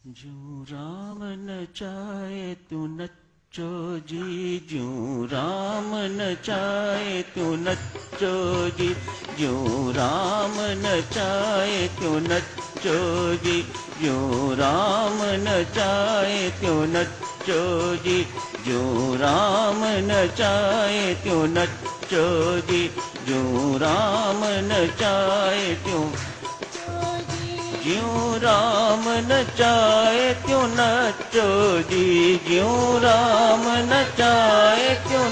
ज्यों राम न चाहे तू नच्चो जी, ज्यों राम न चाहे तू नच्चो जी, ज्यों राम न चाहे तू नच्चो जी, ज्यों राम न चाहे तू नच्चो जी, ज्यों राम न चाहे तू नच्चो जी, ज्यों राम न चाहे त्यों ज्यों राम न चाहे त्यों नच्चो जी, ज्यों राम न चाहे त्यों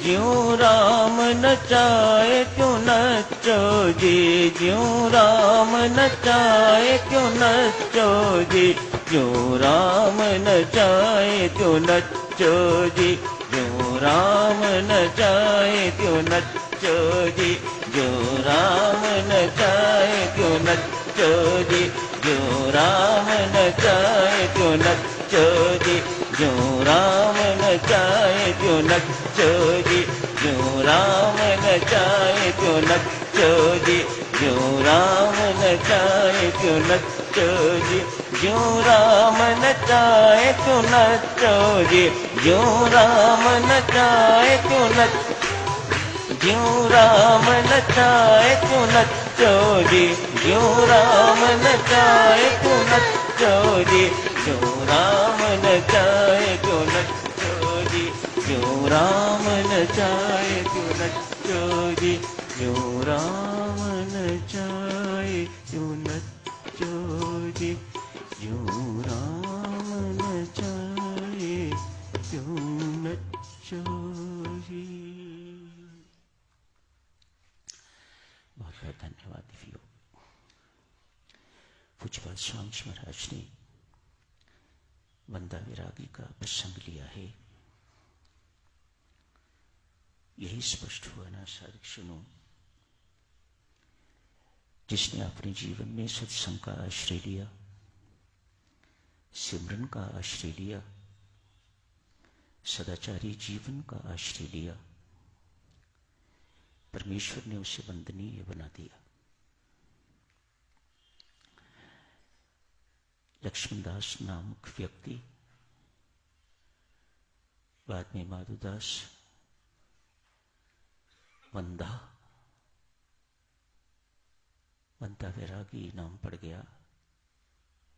ज्यों राम न चाहे त्यों नच्चो जी, ज्यों राम न चाहे त्यों नच्चो जी, ज्यों राम न चाहे त्यों नच्चो जी, ज्यों राम न चाहे त्यों नच्चो जी, ज्यों राम न चाहे त्यों नच्चो जी, ज्यों राम न चाहे त्यों नच्चो जी, ज्यों राम न चाहे त्यों नच्चो जी, ज्यों राम न चाहे त्यों नच्चो जी, ज्यों राम न चाहे त्यों नच्चो जी, ज्यों राम न चाहे त्यों नच्चो जी, ज्यों राम न चाहे त्यों नच्चो ज्यों राम न चाहे त्यों नच्चो जी, ज्यों राम न चाहे त्यों नच्चो जी, ज्यों राम न चाहे त्यों नच्चो जी, ज्यों राम न चाहे त्यों नच्चो जी, ज्यों राम न चाहे त्यों नच्चो जी, ज्यों राम न चाहे त्यों नच्चो जी। बहुत बहुत धन्यवाद दिव्यो। पूज्यपाद स्वामी जी महाराज ने वंदा विरागी का प्रसंग लिया है। यही स्पष्ट हुआ ना साधक सुनो, जिसने अपने जीवन में सत्संग का आश्रय लिया, सिमरन का आश्रय लिया, सदाचारी जीवन का आश्रय लिया, परमेश्वर ने उसे वंदनीय बना दिया। लक्ष्मणदास नामक व्यक्ति बाद में माधुदास वंदा वैरागी नाम पड़ गया,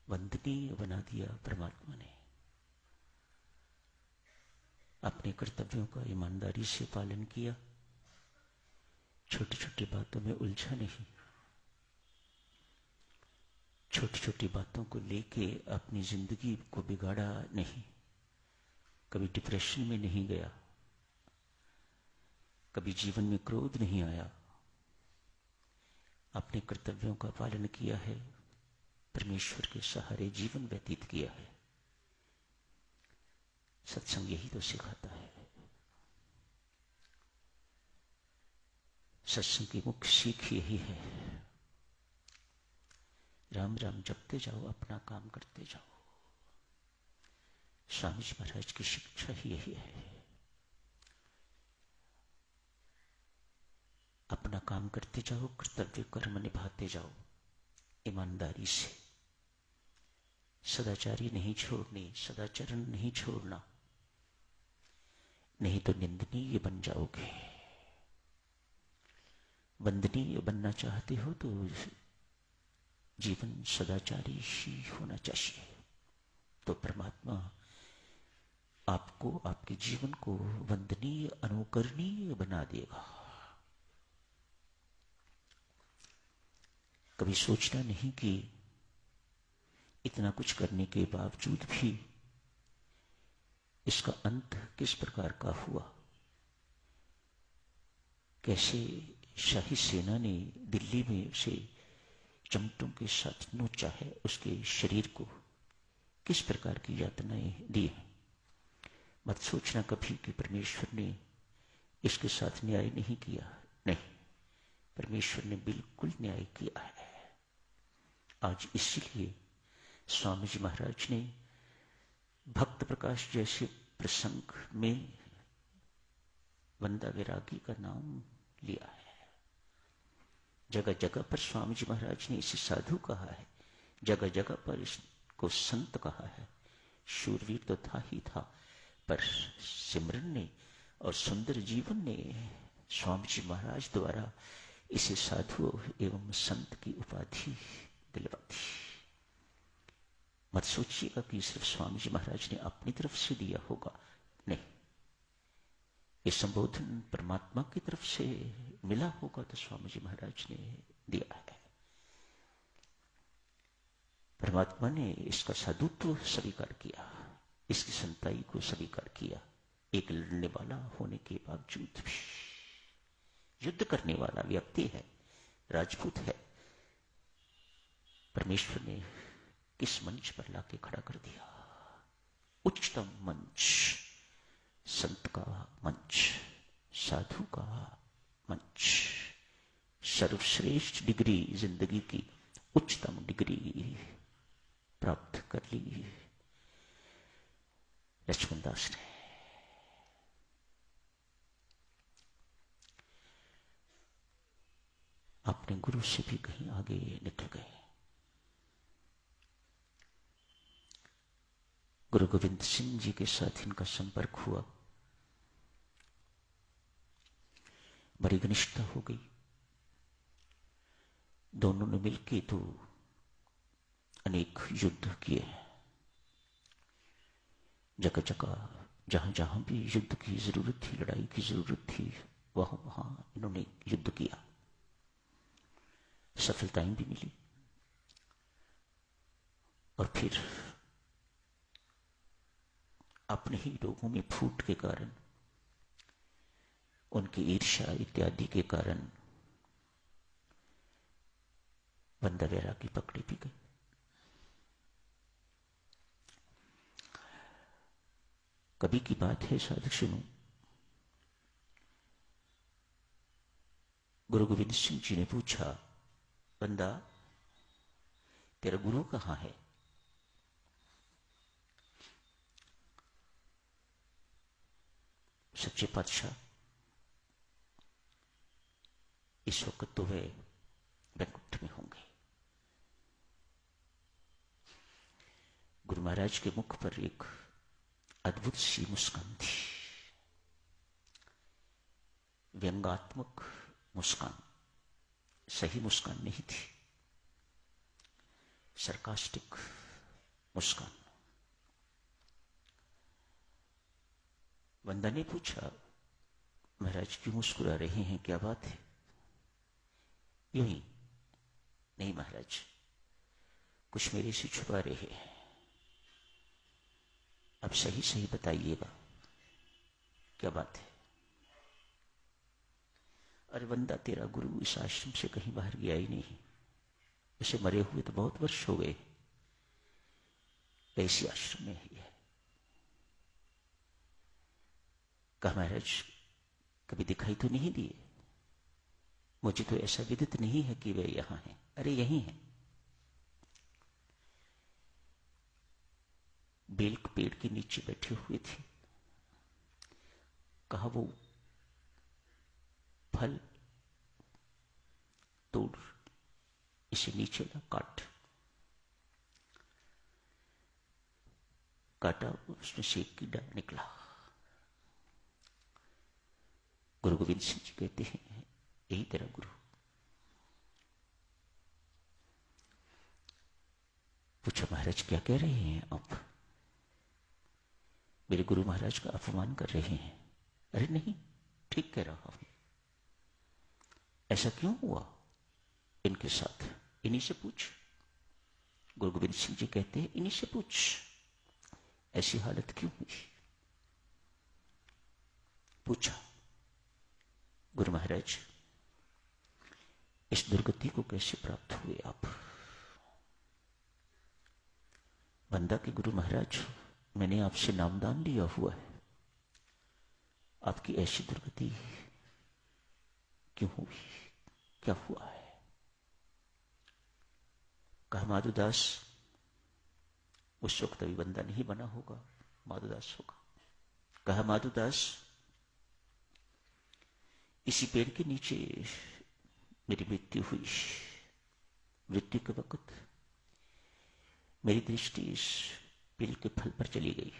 वंदनीय बना दिया परमात्मा ने। अपने कर्तव्यों का ईमानदारी से पालन किया, छोटी छोटी बातों में उलझा नहीं, छोटी छोटी बातों को लेके अपनी जिंदगी को बिगाड़ा नहीं, कभी डिप्रेशन में नहीं गया, कभी जीवन में क्रोध नहीं आया, अपने कर्तव्यों का पालन किया है, परमेश्वर के सहारे जीवन व्यतीत किया है। सत्संग यही तो सिखाता है। सत्संग की मुख्य सीख यही है, राम राम जपते जाओ, अपना काम करते जाओ। स्वामी जी महाराज की शिक्षा ही यही है। अपना काम करते जाओ, कर्तव्य कर्म निभाते जाओ, ईमानदारी से। सदाचारी नहीं छोड़नी, सदाचरण नहीं छोड़ना, नहीं तो निंदनीय बन जाओगे। वंदनीय बनना चाहते हो तो जीवन सदाचारी ही होना चाहिए, तो परमात्मा आपको, आपके जीवन को वंदनीय अनुकरणीय बना देगा। कभी सोचना नहीं कि इतना कुछ करने के बावजूद भी इसका अंत किस प्रकार का हुआ, कैसे शाही सेना ने दिल्ली में उसे चमटों के साथ नोचा है, उसके शरीर को किस प्रकार की यातनाएं दी हैं। मत सोचना कभी कि परमेश्वर ने इसके साथ न्याय नहीं किया। नहीं, परमेश्वर ने बिल्कुल न्याय किया है। आज इसीलिए स्वामी जी महाराज ने भक्त प्रकाश जैसे प्रसंग में वंदा वैरागी का नाम लिया है। जगह जगह पर स्वामी जी महाराज ने इसे साधु कहा है, जगह जगह पर इसको संत कहा है। शूरवीर तो था ही था, पर सिमरन ने और सुंदर जीवन ने स्वामी जी महाराज द्वारा इसे साधु एवं संत की उपाधि दिलवा दी। मत सोचिएगा कि सिर्फ स्वामी जी महाराज ने अपनी तरफ से दिया होगा, नहीं, ये संबोधन परमात्मा की तरफ से मिला होगा तो स्वामी जी महाराज ने दिया है। परमात्मा ने इसका साधुत्व स्वीकार किया, इसकी संताई को स्वीकार किया, एक लड़ने वाला होने के बावजूद भी, युद्ध करने वाला व्यक्ति है, राजपूत है, परमेश्वर ने किस मंच पर लाके खड़ा कर दिया? उच्चतम मंच, संत का मंच, साधु का मंच, सर्वश्रेष्ठ डिग्री, जिंदगी की उच्चतम डिग्री प्राप्त कर ली लक्ष्मणदास ने। अपने गुरु से भी कहीं आगे निकल गए। गुरु गोविंद सिंह जी के साथ इनका संपर्क हुआ, बड़ी घनिष्ठता हो गई। दोनों ने मिलकर तो अनेक युद्ध किए, जगह जगह जहां जहां भी युद्ध की जरूरत थी, लड़ाई की जरूरत थी, वहां वहां इन्होंने युद्ध किया, सफलताएं भी मिली। और फिर अपने ही लोगों में फूट के कारण, उनकी ईर्ष्या इत्यादि के कारण बंदा वैरागी पकड़ी भी गई। कभी की बात है, साधक सुनो, गुरु गोविंद सिंह जी ने पूछा, बंदा तेरा गुरु कहां है? सच्चे पातशाह, इस वक्त तो वे बैकुंठ में होंगे। गुरु महाराज के मुख पर एक अद्भुत सी मुस्कान थी, व्यंगात्मक मुस्कान, सही मुस्कान नहीं थी, सरकास्टिक मुस्कान। बंदा ने पूछा, महाराज क्यों मुस्कुरा रहे हैं, क्या बात है? यूं ही, नहीं महाराज, कुछ मेरे से छुपा रहे हैं, अब सही सही बताइएगा क्या बात है? अरे बंदा, तेरा गुरु इस आश्रम से कहीं बाहर गया ही नहीं, उसे मरे हुए तो बहुत वर्ष हो गए, ऐसी आश्रम में ही है। कहा, महाराज कभी दिखाई तो नहीं दिए, मुझे तो ऐसा विदित नहीं है कि वे यहां हैं। अरे यहीं हैं, बेल के पेड़ के नीचे बैठे हुए थे। कहा, वो फल तोड़ इसे नीचे ला, काटा, उसमें से एक कीड़ा निकला। गुरु गोविंद सिंह जी कहते हैं, यही तेरा गुरु। पूछा, महाराज क्या कह रहे हैं आप? मेरे गुरु महाराज का अपमान कर रहे हैं। अरे नहीं, ठीक कह रहा हूं। ऐसा क्यों हुआ इनके साथ? इन्हीं से पूछ। गुरु गोविंद सिंह जी कहते हैं, इन्हीं से पूछ, ऐसी हालत क्यों हुई? पूछा, गुरु महाराज इस दुर्गति को कैसे प्राप्त हुए आप? बंदा के गुरु महाराज, मैंने आपसे नामदान लिया हुआ है, आपकी ऐसी दुर्गति क्यों हुई, क्या हुआ है? कहा, माधुदास, उस वक्त अभी बंदा नहीं बना होगा, माधुदास होगा। कहा, माधुदास, इसी पेड़ के नीचे मेरी मृत्यु हुई। मृत्यु के वक्त मेरी दृष्टि इस पेड़ के फल पर चली गई।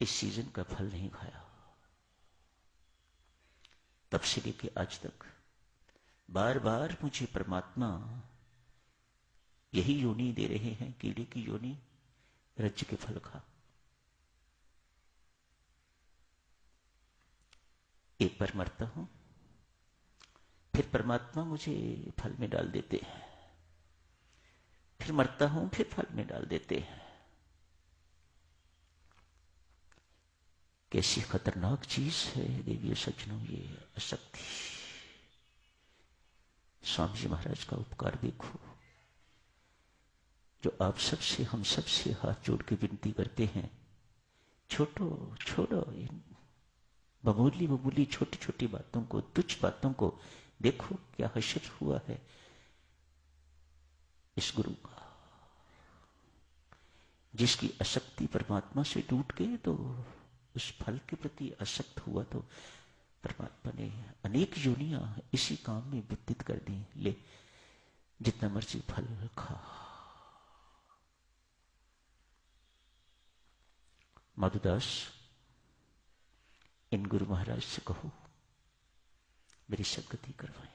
इस सीजन का फल नहीं खाया। तब से लेके आज तक बार बार मुझे परमात्मा यही योनि दे रहे हैं, कीड़े की योनि, रज्ज के फल खा। एक बार मरता हूं, फिर परमात्मा मुझे फल में डाल देते हैं, फिर मरता हूं, फिर फल में डाल देते हैं। कैसी खतरनाक चीज है देवी सज्जनों ये अशक्ति। स्वामी जी महाराज का उपकार देखो, जो आप सबसे, हम सबसे हाथ जोड़ के विनती करते हैं, छोड़ो छोड़ो इन मामूली मामूली छोटी छोटी बातों को, तुच्छ बातों को। देखो क्या हश्र हुआ है इस गुरु का, जिसकी आसक्ति परमात्मा से टूट गई तो उस फल के प्रति आसक्त हुआ, तो परमात्मा ने अनेक योनियां इसी काम में व्यतीत कर दी। ले जितना मर्जी फल खा। माधुदास, इन गुरु महाराज से कहो मेरी सद्गति करवाएं।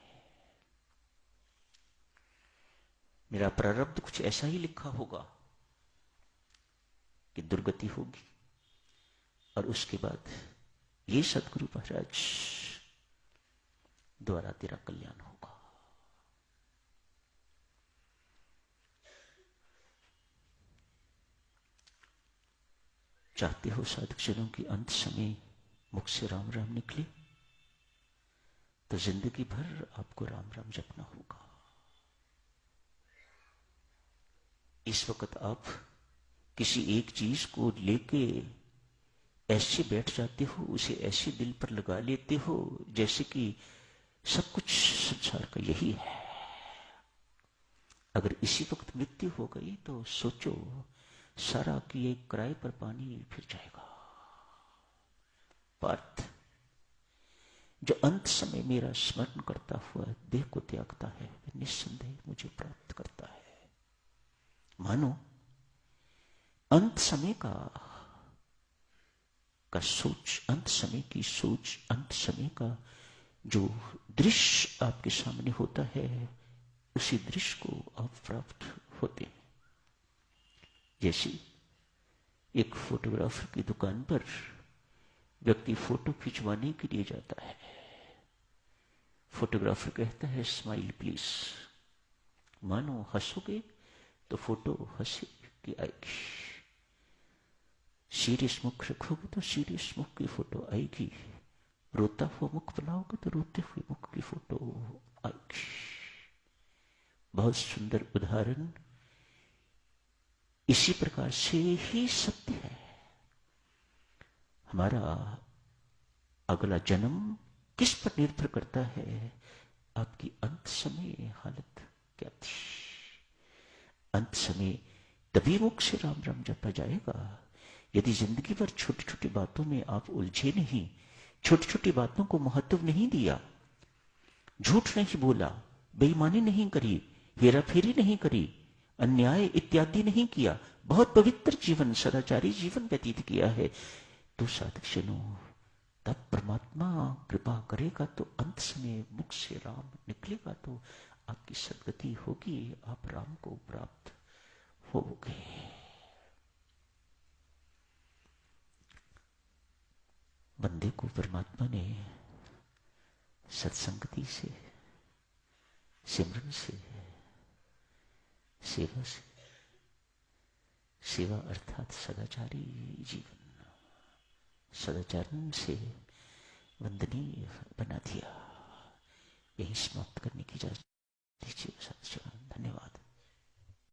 मेरा प्रारब्ध कुछ ऐसा ही लिखा होगा कि दुर्गति होगी, और उसके बाद ये सदगुरु महाराज द्वारा तेरा कल्याण होगा। चाहते हो साधक जनों की अंत समय मुख से राम राम निकले, तो जिंदगी भर आपको राम राम जपना होगा। इस वक्त आप किसी एक चीज को लेके ऐसे बैठ जाते हो, उसे ऐसे दिल पर लगा लेते हो जैसे कि सब कुछ संसार का यही है। अगर इसी वक्त मृत्यु हो गई तो सोचो सारा किए किराए पर पानी फिर जाएगा। पार्थ, जो अंत समय मेरा स्मरण करता हुआ देह को त्यागता है, वह निस्संदेह मुझे प्राप्त करता है। मानो अंत समय का सोच, अंत समय की सोच, अंत समय का जो दृश्य आपके सामने होता है, उसी दृश्य को आप प्राप्त होते हैं। जैसे एक फोटोग्राफर की दुकान पर व्यक्ति फोटो खिंचवाने के लिए जाता है। फोटोग्राफर कहता है स्माइल प्लीज, मानो हंसोगे तो फोटो हंसी की आएगी, सीरियस मुख रखोगे तो सीरियस मुख की फोटो आएगी, रोता हुआ मुख बनाओगे तो रोते हुए मुख की फोटो आएगी। बहुत सुंदर उदाहरण। इसी प्रकार से ही सत्य है। हमारा अगला जन्म किस पर निर्भर करता है? आपकी अंत समय हालत क्या थी? अंत समय तभी मुख से राम राम जपा जाएगा यदि जिंदगी भर छोटी छोटी बातों में आप उलझे नहीं, छोटी छोटी बातों को महत्व नहीं दिया, झूठ नहीं बोला, बेईमानी नहीं करी, हेराफेरी नहीं करी, अन्याय इत्यादि नहीं किया, बहुत पवित्र जीवन, सदाचारी जीवन व्यतीत किया है, तो साधक जनों तब परमात्मा कृपा करेगा तो अंत समय मुख से राम निकलेगा तो आपकी सद्गति होगी, आप राम को प्राप्त होगे। बंदे को परमात्मा ने सत्संगति से, सिमरन से, सेवा से, सेवा अर्थात सदाचारी जीवन, सदाचरण से वंदनीय बना दिया। यही समाप्त करने की इजाजत दीजिए। धन्यवाद।